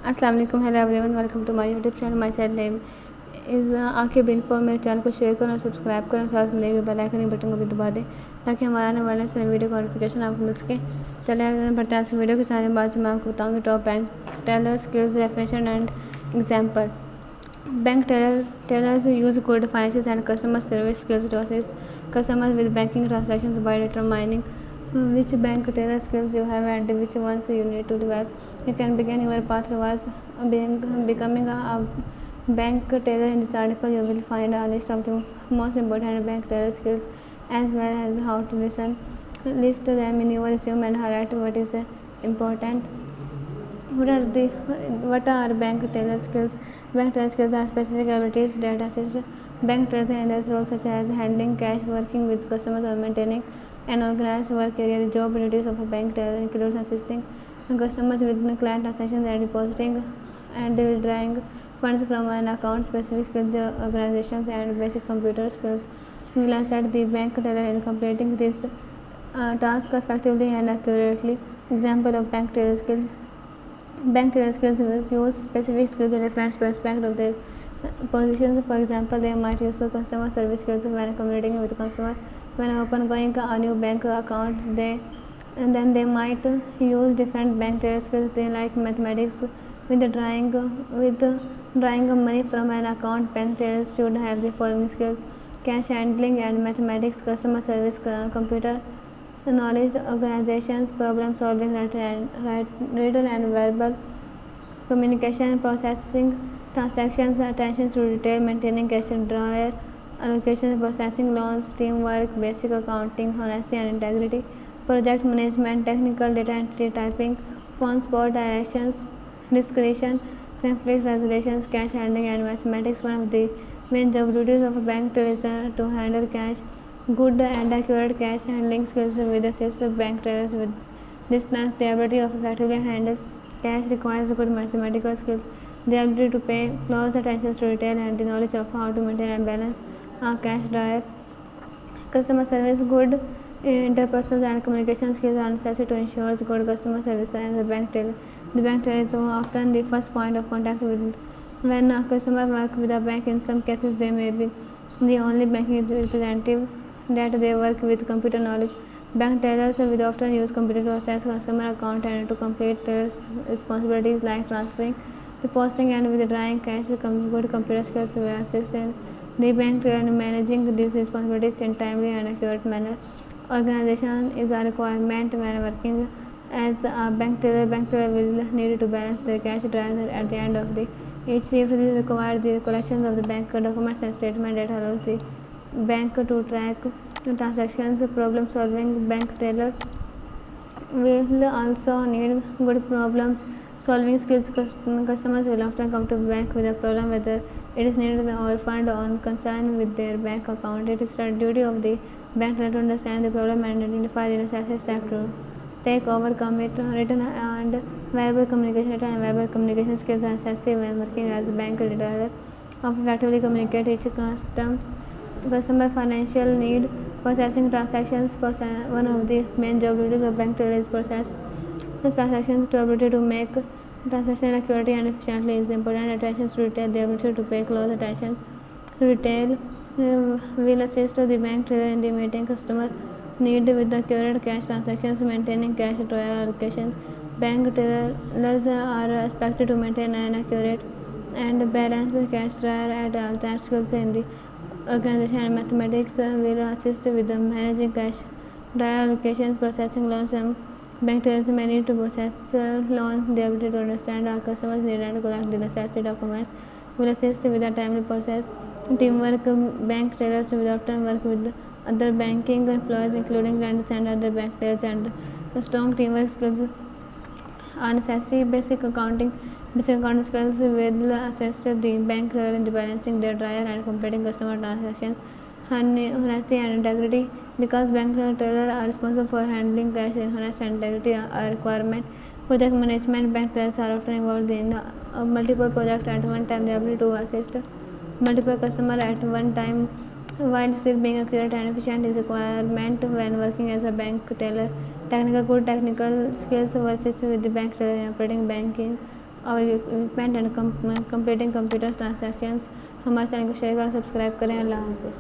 अस्सलाम वालेकुम, hello everyone, welcome to my YouTube channel. My channel name is आके बिनफो। मेरे चैनल को शेयर करें और सब्सक्राइब करें, साथ में लगे बेल आइकन बटन को भी दबा दें ताकि हमारा आने वाले सारे वीडियो का नोटिफिकेशन आपको मिल सके। चलिए आगे बढ़ते हैं इस वीडियो के सारे बाद मैं आपको बताऊँगी top bank teller skills, definition and example. Bank tellers use good financial and customer service skills to assist customers with banking transactions by determining which bank teller skills you have and which ones you need to develop. You can begin your path towards becoming a bank teller. In this article, you will find a list of the most important bank teller skills as well as how to list them in your resume and highlight what is important. What are bank teller skills? Bank teller skills are specific abilities that assist bank tellers in their roles such as handling cash, working with customers, or maintaining an organized work area. The job duties of a bank teller includes assisting customers with client transactions and depositing and withdrawing funds from an account. Specific skills, organizations, and basic computer skills will assist the bank teller in completing this task effectively and accurately. Example of bank teller skills. Bank teller skills use specific skills in different aspects of their positions. For example, they might use customer service skills when communicating with customer. When opening a new bank account, then they might use different bank teller skills. They like mathematics with drawing money from an account. Bank tellers should have the following skills: cash handling and mathematics, customer service, computer knowledge, organizations, problem solving, written and verbal communication, processing transactions, attention to detail, maintaining cash and drawer allocations, processing loans, teamwork, basic accounting, honesty and integrity, project management, technical data entry, typing, phone spot directions, discretion, conflict resolutions, cash handling and mathematics. One of the main job duties of a bank teller is to handle cash. Good and accurate cash handling skills will assist bank tellers with this task. The ability of effectively handle cash requires good mathematical skills, the ability to pay close attention to detail, and the knowledge of how to maintain and balance a cash drawer. Customer service. Good interpersonal and communication skills are necessary to ensure good customer service as a bank teller. The bank teller is often the first point of contact when a customer works with a bank. In some cases, they may be the only banking representative that they work with. Computer knowledge. Bank tellers will often use computer to access customer account and to complete responsibilities like transferring, depositing, and withdrawing cash. Good computer skills will assist in the bank teller in managing these responsibilities in timely and accurate manner. Organization is a requirement when working as a bank teller. Bank teller will need to balance their cash drawer at the end of each shift. This requires the collection of the bank documents and statement that allows the bank to track transactions. Problem solving. Bank teller will also need good problem solving skills. Customers will often come to bank with a problem, whether it is needed or fund or concern with their bank account. It is the duty of the bank teller to understand the problem and identify the necessary steps to overcome it. Written and verbal communication. Written and verbal communication skills are necessary when working as a bank teller. Effectively communicate each customer financial need. Processing transactions. One of the main job duties of bank teller is process transactions. The ability to make transaction accurately and efficiently is important. Attention to detail. The ability to pay close attention to detail will assist the bank teller in the meeting customer need with accurate cash transactions, maintaining cash drawer allocations. Bank tellers are expected to maintain an accurate and balanced cash drawer at all times. Skills in the organization and mathematics will assist with the managing cash drawer allocations, processing loans. Bank tellers may need to process loans. The ability to understand our customers' need and collect the necessary documents will assist with the timely process. Teamwork. Bank tellers will often work with other banking employees, including lenders and other bank tellers, and strong teamwork skills are necessary. Basic accounting skills will assist the bank teller in balancing their drawer and completing customer transactions. Honesty and integrity. Because bank tellers are responsible for handling cash, honesty and integrity are a requirement. Project management. Bank tellers are often involved in multiple projects at one time. The ability to assist multiple customers at one time while still being accurate and efficient is a requirement when working as a bank teller. Technical good technical skills versus with the bank operating banking और equipment and completing computer transactions. हमारे channel को share करें, subscribe करें। अल्लाह हाफिज़।